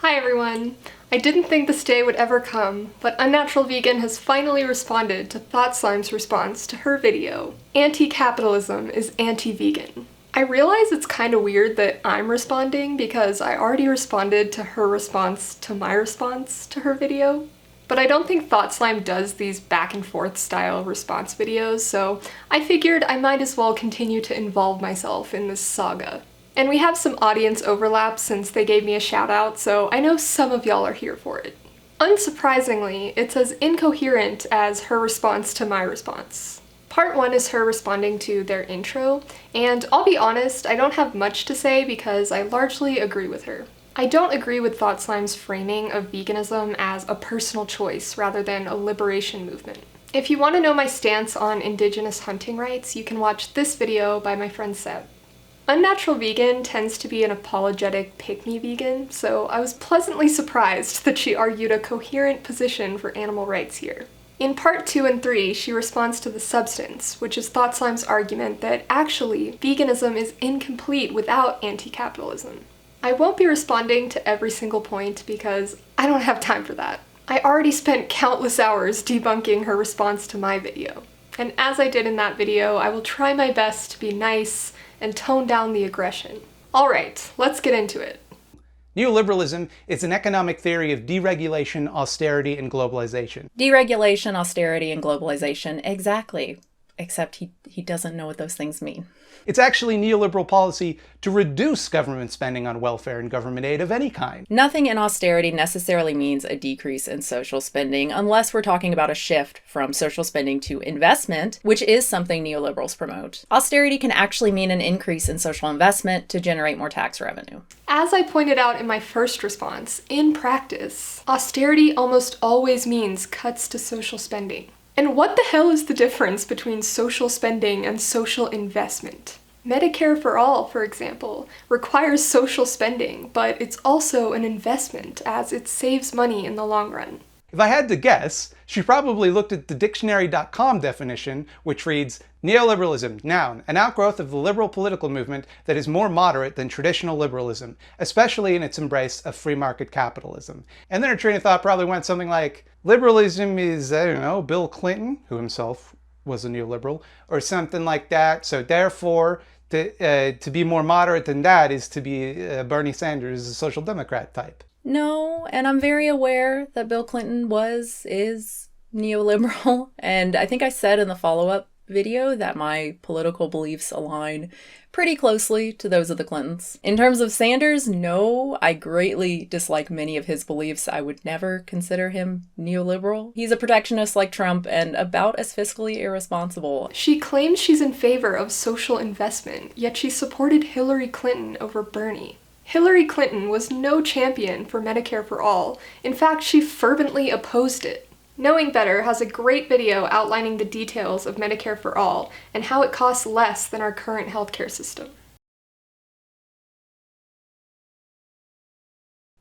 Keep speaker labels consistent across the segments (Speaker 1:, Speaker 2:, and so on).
Speaker 1: Hi everyone! I didn't think this day would ever come, but Unnatural Vegan has finally responded to Thought Slime's response to her video, Anti-Capitalism is Anti-Vegan. I realize it's kinda weird that I'm responding because I already responded to her response to my response to her video, but I don't think Thought Slime does these back and forth style response videos, so I figured I might as well continue to involve myself in this saga. And we have some audience overlap since they gave me a shout out, so I know some of y'all are here for it. Unsurprisingly, it's as incoherent as her response to my response. Part 1 is her responding to their intro, and I'll be honest, I don't have much to say because I largely agree with her. I don't agree with Thought Slime's framing of veganism as a personal choice rather than a liberation movement. If you want to know my stance on indigenous hunting rights, you can watch this video by my friend Seb. Unnatural Vegan tends to be an apologetic pick-me vegan, so I was pleasantly surprised that she argued a coherent position for animal rights here. In part 2 and 3, she responds to the substance, which is Thought Slime's argument that actually, veganism is incomplete without anti-capitalism. I won't be responding to every single point because I don't have time for that. I already spent countless hours debunking her response to my video. And as I did in that video, I will try my best to be nice and tone down the aggression. Alright, let's get into it.
Speaker 2: Neoliberalism is an economic theory of deregulation, austerity, and globalization.
Speaker 3: Deregulation, austerity, and globalization, exactly. Except he doesn't know what those things mean.
Speaker 2: It's actually neoliberal policy to reduce government spending on welfare and government aid of any kind.
Speaker 3: Nothing in austerity necessarily means a decrease in social spending, unless we're talking about a shift from social spending to investment, which is something neoliberals promote. Austerity can actually mean an increase in social investment to generate more tax revenue.
Speaker 1: As I pointed out in my first response, in practice, austerity almost always means cuts to social spending. And what the hell is the difference between social spending and social investment? Medicare for All, for example, requires social spending, but it's also an investment as it saves money in the long run.
Speaker 2: If I had to guess, she probably looked at the dictionary.com definition, which reads, neoliberalism, noun, an outgrowth of the liberal political movement that is more moderate than traditional liberalism, especially in its embrace of free market capitalism. And then her train of thought probably went something like, liberalism is, I don't know, Bill Clinton, who himself was a neoliberal, or something like that, so therefore, to be more moderate than that is to be Bernie Sanders, a social democrat type.
Speaker 3: No, and I'm very aware that Bill Clinton is neoliberal, and I think I said in the follow-up video that my political beliefs align pretty closely to those of the Clintons. In terms of Sanders, no, I greatly dislike many of his beliefs. I would never consider him neoliberal. He's a protectionist like Trump and about as fiscally irresponsible.
Speaker 1: She claims she's in favor of social investment, yet she supported Hillary Clinton over Bernie. Hillary Clinton was no champion for Medicare for All. In fact, she fervently opposed it. Knowing Better has a great video outlining the details of Medicare for All and how it costs less than our current healthcare system.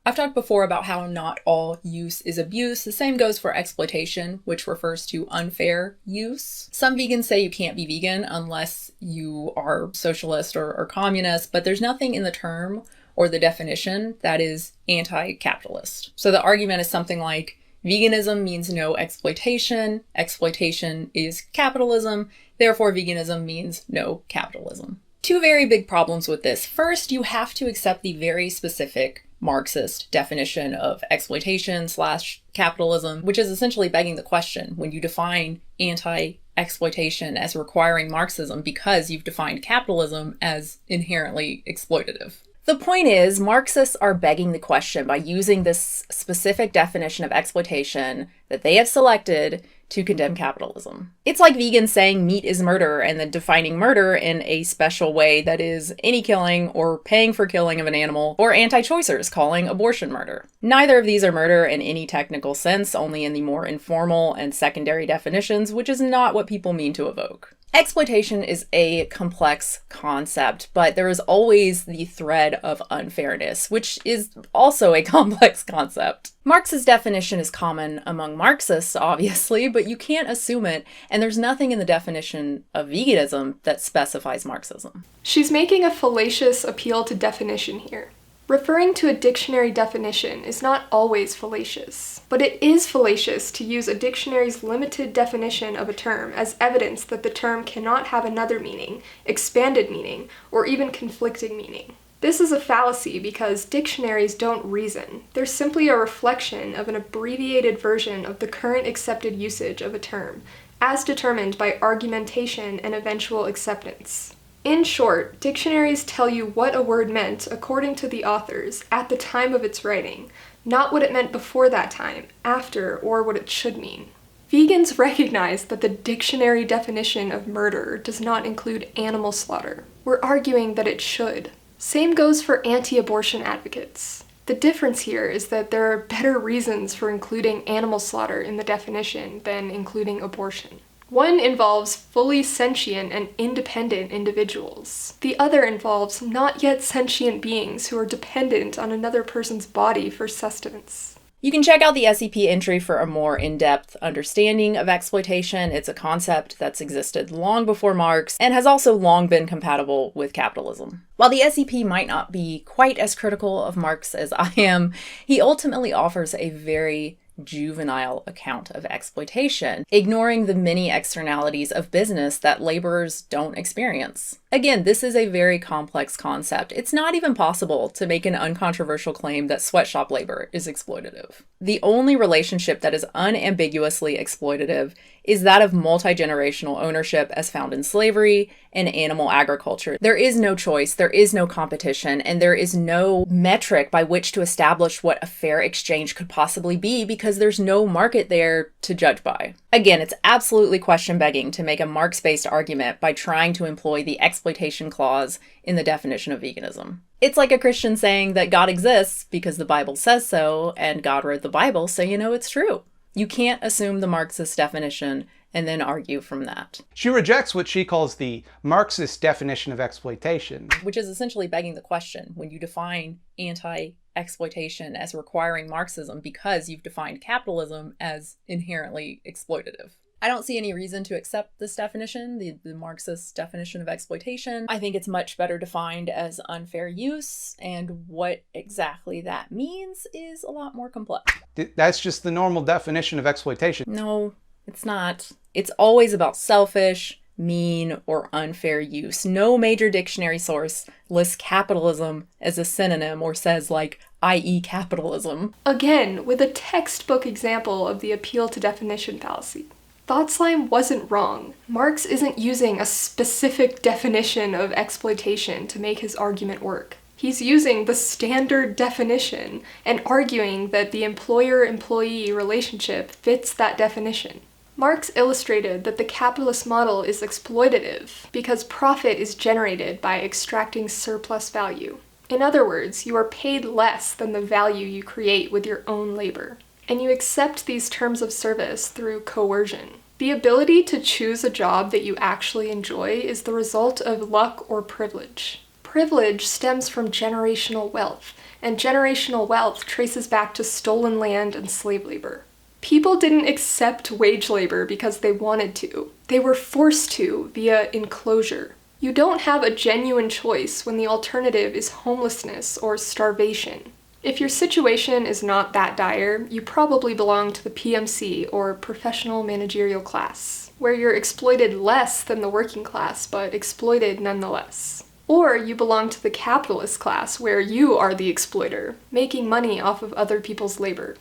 Speaker 3: I've talked before about how not all use is abuse. The same goes for exploitation, which refers to unfair use. Some vegans say you can't be vegan unless you are socialist or communist, but there's nothing in the term or the definition that is anti-capitalist. So the argument is something like, veganism means no exploitation, exploitation is capitalism, therefore veganism means no capitalism. Two very big problems with this. First, you have to accept the very specific Marxist definition of exploitation/capitalism, which is essentially begging the question when you define anti-exploitation as requiring Marxism because you've defined capitalism as inherently exploitative. The point is, Marxists are begging the question by using this specific definition of exploitation that they have selected to condemn capitalism. It's like vegans saying meat is murder and then defining murder in a special way that is any killing or paying for killing of an animal, or anti-choicers calling abortion murder. Neither of these are murder in any technical sense, only in the more informal and secondary definitions, which is not what people mean to evoke. Exploitation is a complex concept, but there is always the thread of unfairness, which is also a complex concept. Marx's definition is common among Marxists, obviously, but you can't assume it, and there's nothing in the definition of veganism that specifies Marxism.
Speaker 1: She's making a fallacious appeal to definition here. Referring to a dictionary definition is not always fallacious, but it is fallacious to use a dictionary's limited definition of a term as evidence that the term cannot have another meaning, expanded meaning, or even conflicting meaning. This is a fallacy because dictionaries don't reason. They're simply a reflection of an abbreviated version of the current accepted usage of a term, as determined by argumentation and eventual acceptance. In short, dictionaries tell you what a word meant according to the authors at the time of its writing, not what it meant before that time, after, or what it should mean. Vegans recognize that the dictionary definition of murder does not include animal slaughter. We're arguing that it should. Same goes for anti-abortion advocates. The difference here is that there are better reasons for including animal slaughter in the definition than including abortion. One involves fully sentient and independent individuals. The other involves not yet sentient beings who are dependent on another person's body for sustenance.
Speaker 3: You can check out the SEP entry for a more in-depth understanding of exploitation. It's a concept that's existed long before Marx and has also long been compatible with capitalism. While the SEP might not be quite as critical of Marx as I am, he ultimately offers a very juvenile account of exploitation, ignoring the many externalities of business that laborers don't experience. Again, this is a very complex concept. It's not even possible to make an uncontroversial claim that sweatshop labor is exploitative. The only relationship that is unambiguously exploitative is that of multi-generational ownership as found in slavery and animal agriculture. There is no choice, there is no competition, and there is no metric by which to establish what a fair exchange could possibly be because there's no market there to judge by. Again, it's absolutely question-begging to make a Marx-based argument by trying to employ the exploitation clause in the definition of veganism. It's like a Christian saying that God exists because the Bible says so, and God wrote the Bible, so you know it's true. You can't assume the Marxist definition and then argue from that.
Speaker 2: She rejects what she calls the Marxist definition of exploitation,
Speaker 3: which is essentially begging the question when you define anti-exploitation as requiring Marxism because you've defined capitalism as inherently exploitative. I don't see any reason to accept this definition, the Marxist definition of exploitation. I think it's much better defined as unfair use, and what exactly that means is a lot more complex.
Speaker 2: That's just the normal definition of exploitation.
Speaker 3: No, it's not. It's always about selfish, mean, or unfair use. No major dictionary source lists capitalism as a synonym or says like, i.e. capitalism.
Speaker 1: Again, with a textbook example of the appeal to definition fallacy. Thought Slime wasn't wrong. Marx isn't using a specific definition of exploitation to make his argument work. He's using the standard definition and arguing that the employer-employee relationship fits that definition. Marx illustrated that the capitalist model is exploitative because profit is generated by extracting surplus value. In other words, you are paid less than the value you create with your own labor. And you accept these terms of service through coercion. The ability to choose a job that you actually enjoy is the result of luck or privilege. Privilege stems from generational wealth, and generational wealth traces back to stolen land and slave labor. People didn't accept wage labor because they wanted to. They were forced to via enclosure. You don't have a genuine choice when the alternative is homelessness or starvation. If your situation is not that dire, you probably belong to the PMC or professional managerial class, where you're exploited less than the working class, but exploited nonetheless. Or you belong to the capitalist class, where you are the exploiter, making money off of other people's labor.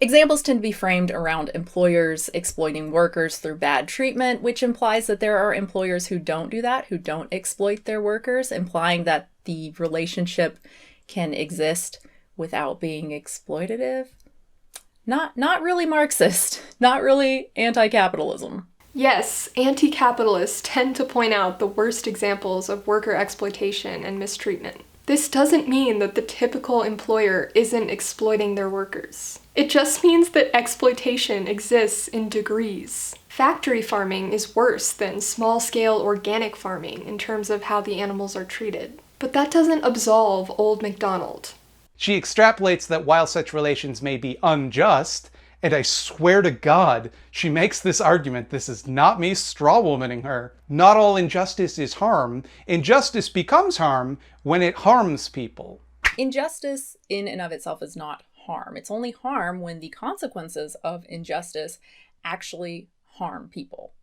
Speaker 3: Examples tend to be framed around employers exploiting workers through bad treatment, which implies that there are employers who don't do that, who don't exploit their workers, implying that the relationship can exist without being exploitative. Not really Marxist, not really anti-capitalism.
Speaker 1: Yes, anti-capitalists tend to point out the worst examples of worker exploitation and mistreatment. This doesn't mean that the typical employer isn't exploiting their workers. It just means that exploitation exists in degrees. Factory farming is worse than small-scale organic farming in terms of how the animals are treated. But that doesn't absolve Old MacDonald.
Speaker 2: She extrapolates that while such relations may be unjust, and I swear to God, she makes this argument, this is not me strawwomaning her, not all injustice is harm. Injustice becomes harm when it harms people.
Speaker 3: Injustice in and of itself is not harm. It's only harm when the consequences of injustice actually harm people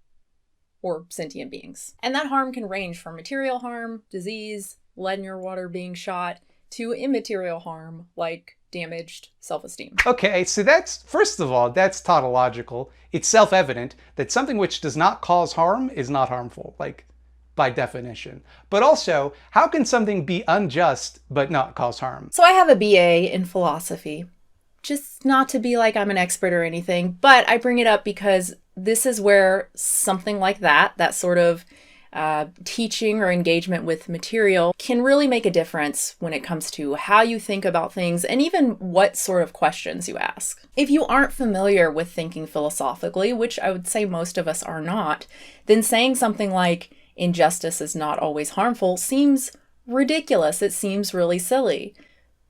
Speaker 3: or sentient beings. And that harm can range from material harm, disease, lead in your water being shot, to immaterial harm like damaged self-esteem.
Speaker 2: Okay, so first of all, that's tautological. It's self-evident that something which does not cause harm is not harmful, like by definition. But also, how can something be unjust but not cause harm?
Speaker 3: So I have a BA in philosophy. Just not to be like I'm an expert or anything, but I bring it up because this is where something like that sort of teaching or engagement with material can really make a difference when it comes to how you think about things and even what sort of questions you ask. If you aren't familiar with thinking philosophically, which I would say most of us are not, then saying something like injustice is not always harmful seems ridiculous. It seems really silly,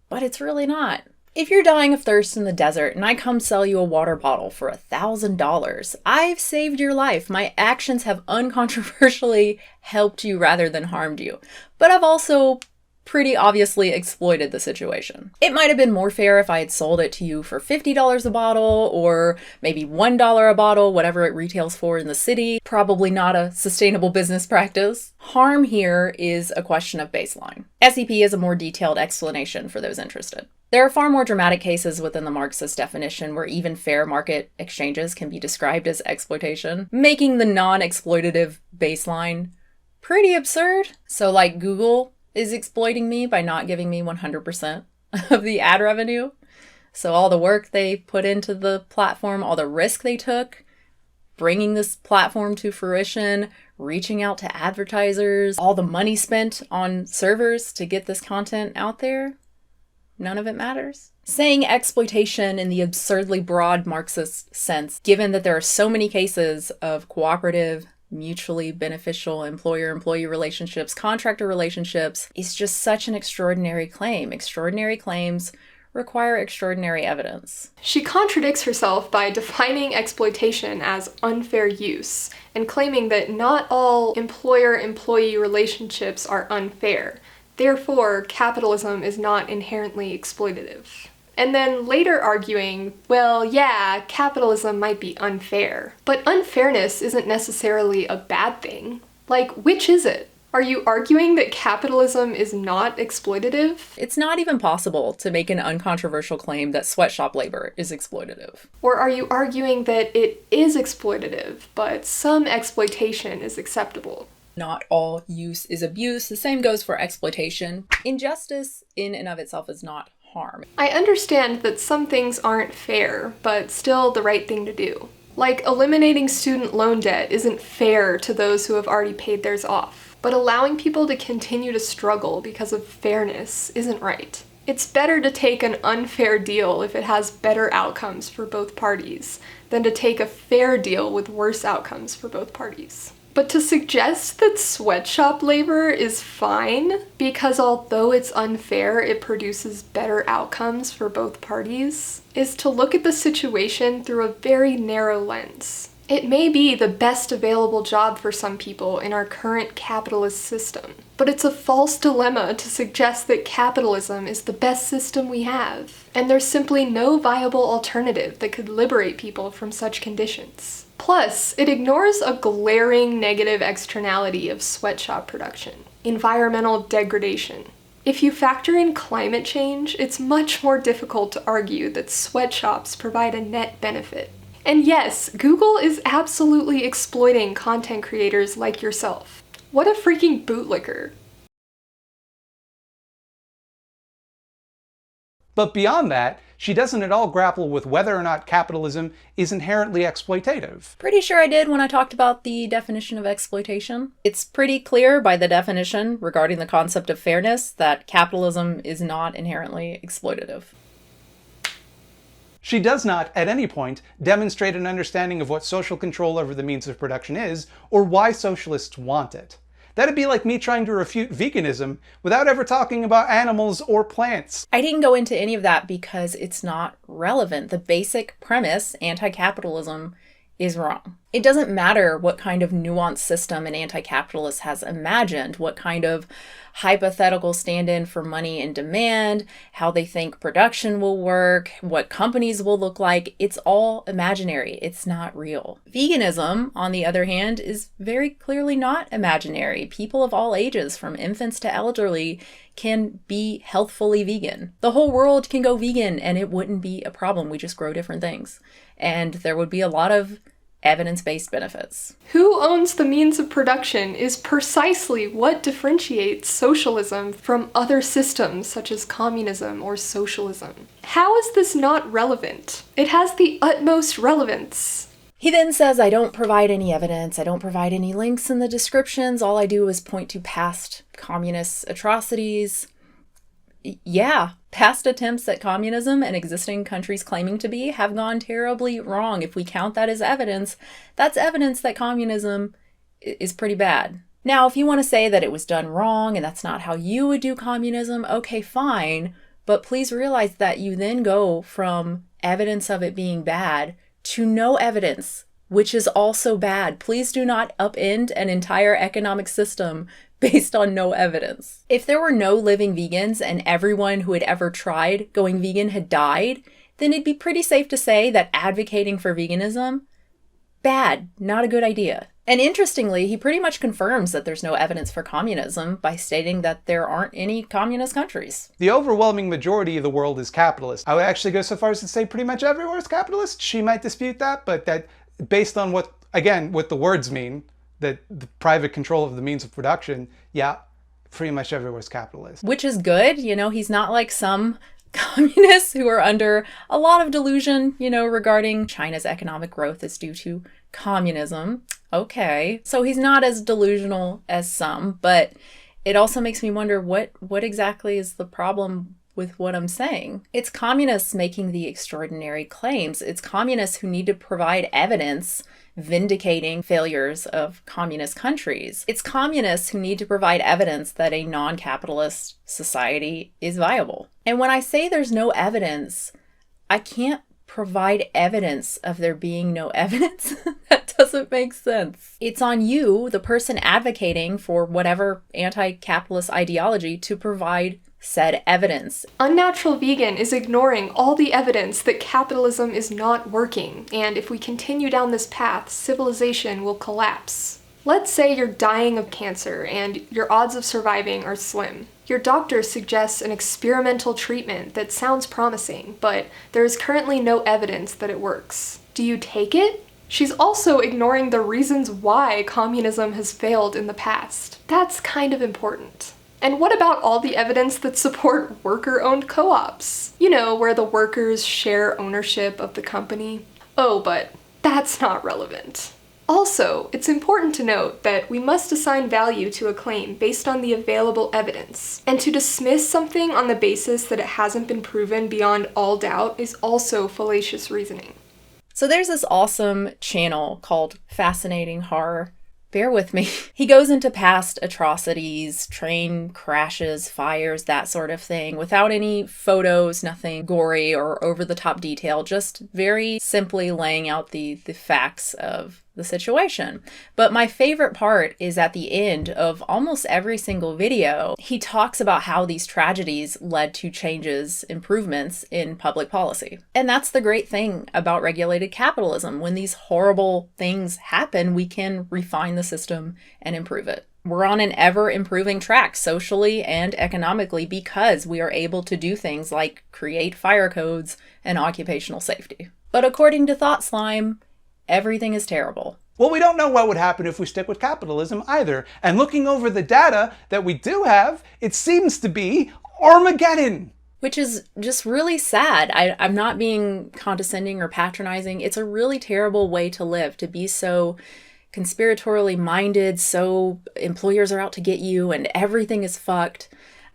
Speaker 3: but it's really not. If you're dying of thirst in the desert and I come sell you a water bottle for $1,000, I've saved your life. My actions have uncontroversially helped you rather than harmed you. But I've also pretty obviously exploited the situation. It might have been more fair if I had sold it to you for $50 a bottle or maybe $1 a bottle, whatever it retails for in the city. Probably not a sustainable business practice. Harm here is a question of baseline. SEP is a more detailed explanation for those interested. There are far more dramatic cases within the Marxist definition where even fair market exchanges can be described as exploitation, making the non-exploitative baseline pretty absurd. So like Google is exploiting me by not giving me 100% of the ad revenue. So all the work they put into the platform, all the risk they took, bringing this platform to fruition, reaching out to advertisers, all the money spent on servers to get this content out there, none of it matters. Saying exploitation in the absurdly broad Marxist sense, given that there are so many cases of cooperative, mutually beneficial employer-employee relationships, contractor relationships, is just such an extraordinary claim. Extraordinary claims require extraordinary evidence.
Speaker 1: She contradicts herself by defining exploitation as unfair use and claiming that not all employer-employee relationships are unfair. Therefore, capitalism is not inherently exploitative. And then later arguing, well, yeah, capitalism might be unfair, but unfairness isn't necessarily a bad thing. Like, which is it? Are you arguing that capitalism is not exploitative?
Speaker 3: It's not even possible to make an uncontroversial claim that sweatshop labor is exploitative.
Speaker 1: Or are you arguing that it is exploitative, but some exploitation is acceptable?
Speaker 3: Not all use is abuse. The same goes for exploitation. Injustice in and of itself is not harm.
Speaker 1: I understand that some things aren't fair, but still the right thing to do. Like eliminating student loan debt isn't fair to those who have already paid theirs off, but allowing people to continue to struggle because of fairness isn't right. It's better to take an unfair deal if it has better outcomes for both parties than to take a fair deal with worse outcomes for both parties. But to suggest that sweatshop labor is fine because although it's unfair, it produces better outcomes for both parties is to look at the situation through a very narrow lens. It may be the best available job for some people in our current capitalist system, but it's a false dilemma to suggest that capitalism is the best system we have, and there's simply no viable alternative that could liberate people from such conditions. Plus, it ignores a glaring negative externality of sweatshop production: environmental degradation. If you factor in climate change, it's much more difficult to argue that sweatshops provide a net benefit. And yes, Google is absolutely exploiting content creators like yourself. What a freaking bootlicker.
Speaker 2: But beyond that, she doesn't at all grapple with whether or not capitalism is inherently exploitative.
Speaker 3: Pretty sure I did when I talked about the definition of exploitation. It's pretty clear by the definition regarding the concept of fairness that capitalism is not inherently exploitative.
Speaker 2: She does not, at any point, demonstrate an understanding of what social control over the means of production is, or why socialists want it. That'd be like me trying to refute veganism without ever talking about animals or plants.
Speaker 3: I didn't go into any of that because it's not relevant. The basic premise, anti-capitalism, is wrong. It doesn't matter what kind of nuanced system an anti-capitalist has imagined, what kind of hypothetical stand-in for money and demand, how they think production will work, what companies will look like. It's all imaginary. It's not real. Veganism, on the other hand, is very clearly not imaginary. People of all ages, from infants to elderly, can be healthfully vegan. The whole world can go vegan and it wouldn't be a problem. We just grow different things. And there would be a lot of evidence-based benefits.
Speaker 1: Who owns the means of production is precisely what differentiates socialism from other systems such as communism or socialism. How is this not relevant? It has the utmost relevance.
Speaker 3: He then says, I don't provide any evidence, I don't provide any links in the descriptions, all I do is point to past communist atrocities. Yeah, past attempts at communism and existing countries claiming to be have gone terribly wrong. If we count that as evidence, that's evidence that communism is pretty bad. Now, if you want to say that it was done wrong and that's not how you would do communism, okay, fine. But please realize that you then go from evidence of it being bad to no evidence, which is also bad. Please do not upend an entire economic system based on no evidence. If there were no living vegans and everyone who had ever tried going vegan had died, then it'd be pretty safe to say that advocating for veganism, bad, not a good idea. And interestingly, he pretty much confirms that there's no evidence for communism by stating that there aren't any communist countries.
Speaker 2: The overwhelming majority of the world is capitalist. I would actually go so far as to say pretty much everywhere is capitalist. She might dispute that, but that based on what the words mean, that the private control of the means of production, yeah, pretty much everywhere is capitalist.
Speaker 3: Which is good. You know, he's not like some communists who are under a lot of delusion, regarding China's economic growth is due to communism. Okay. So he's not as delusional as some, but it also makes me wonder what exactly is the problem with what I'm saying. It's communists making the extraordinary claims. It's communists who need to provide evidence vindicating failures of communist countries. It's communists who need to provide evidence that a non-capitalist society is viable. And when I say there's no evidence, I can't provide evidence of there being no evidence. That doesn't make sense. It's on you, the person advocating for whatever anti-capitalist ideology, to provide said evidence.
Speaker 1: Unnatural Vegan is ignoring all the evidence that capitalism is not working, and if we continue down this path, civilization will collapse. Let's say you're dying of cancer and your odds of surviving are slim. Your doctor suggests an experimental treatment that sounds promising, but there is currently no evidence that it works. Do you take it? She's also ignoring the reasons why communism has failed in the past. That's kind of important. And what about all the evidence that support worker-owned co-ops? Where the workers share ownership of the company. Oh, but that's not relevant. Also, it's important to note that we must assign value to a claim based on the available evidence, and to dismiss something on the basis that it hasn't been proven beyond all doubt is also fallacious reasoning.
Speaker 3: So there's this awesome channel called Fascinating Horror. Bear with me. He goes into past atrocities, train crashes, fires, that sort of thing, without any photos, nothing gory or over-the-top detail, just very simply laying out the facts of the situation. But my favorite part is at the end of almost every single video, he talks about how these tragedies led to changes, improvements in public policy. And that's the great thing about regulated capitalism. When these horrible things happen, we can refine the system and improve it. We're on an ever-improving track socially and economically because we are able to do things like create fire codes and occupational safety. But according to Thought Slime, everything is terrible.
Speaker 2: Well, we don't know what would happen if we stick with capitalism either. And looking over the data that we do have, it seems to be Armageddon.
Speaker 3: Which is just really sad. I'm not being condescending or patronizing. It's a really terrible way to live, to be so conspiratorially minded, so employers are out to get you and everything is fucked.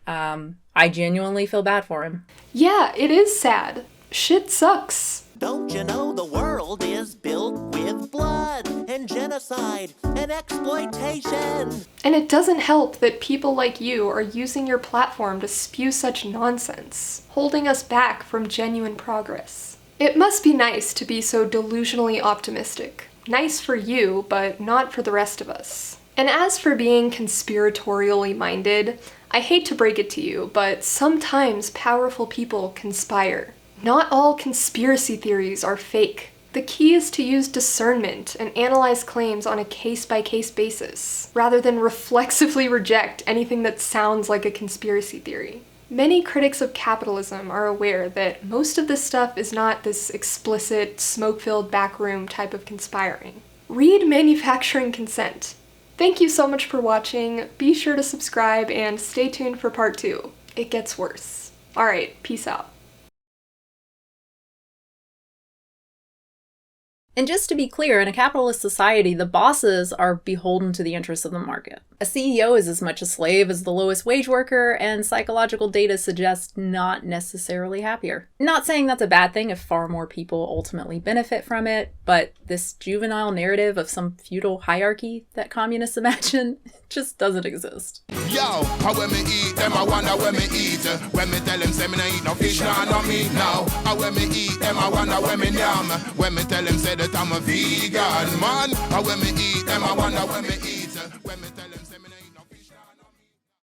Speaker 3: I genuinely feel bad for him.
Speaker 1: Yeah, it is sad. Shit sucks.
Speaker 4: Don't you know the world is built with blood and genocide and exploitation?
Speaker 1: And it doesn't help that people like you are using your platform to spew such nonsense, holding us back from genuine progress. It must be nice to be so delusionally optimistic. Nice for you, but not for the rest of us. And as for being conspiratorially minded, I hate to break it to you, but sometimes powerful people conspire. Not all conspiracy theories are fake. The key is to use discernment and analyze claims on a case-by-case basis, rather than reflexively reject anything that sounds like a conspiracy theory. Many critics of capitalism are aware that most of this stuff is not this explicit, smoke-filled backroom type of conspiring. Read Manufacturing Consent. Thank you so much for watching. Be sure to subscribe and stay tuned for part 2. It gets worse. Alright, peace out.
Speaker 3: And just to be clear, in a capitalist society, the bosses are beholden to the interests of the market. A CEO is as much a slave as the lowest wage worker, and psychological data suggests not necessarily happier. Not saying that's a bad thing if far more people ultimately benefit from it, but this juvenile narrative of some feudal hierarchy that communists imagine just doesn't exist.
Speaker 5: Yo, how when me eat them, I wonder when me eat. When me tell them say me nah eat no fish, nah no meat now. How when me eat them, I wonder when me yam. When me tell them say that I'm a vegan man. How when me eat them, I wonder when me eat.